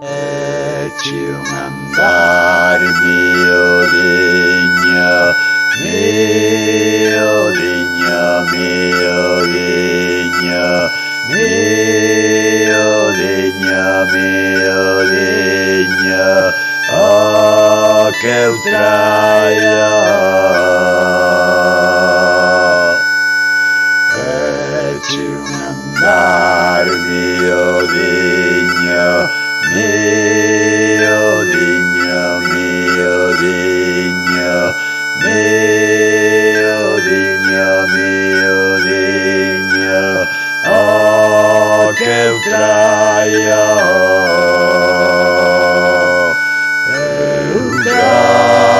Ecce un andar mio degno, mio degno, mio degno, mio degno, mio degno, oh che utraia. Ecce un andar mio degno, mio degno, mio degno, mio degno, mio degno, oh che utraia, utraia,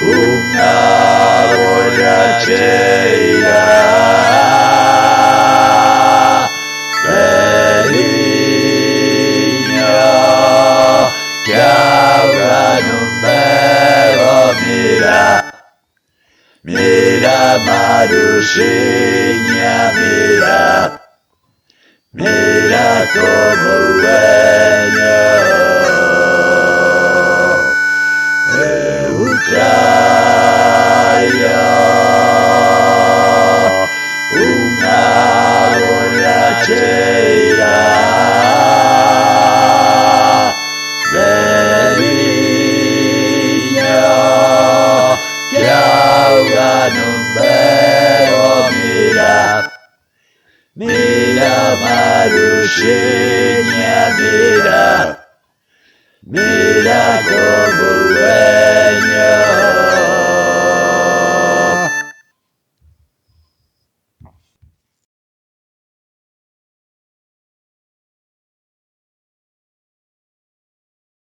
una borrachera che ora non bevo, mira Marusegna, mira como dueño, utraia, una borrachera, che ora non bevo, mira Marusegna, mira como dueño.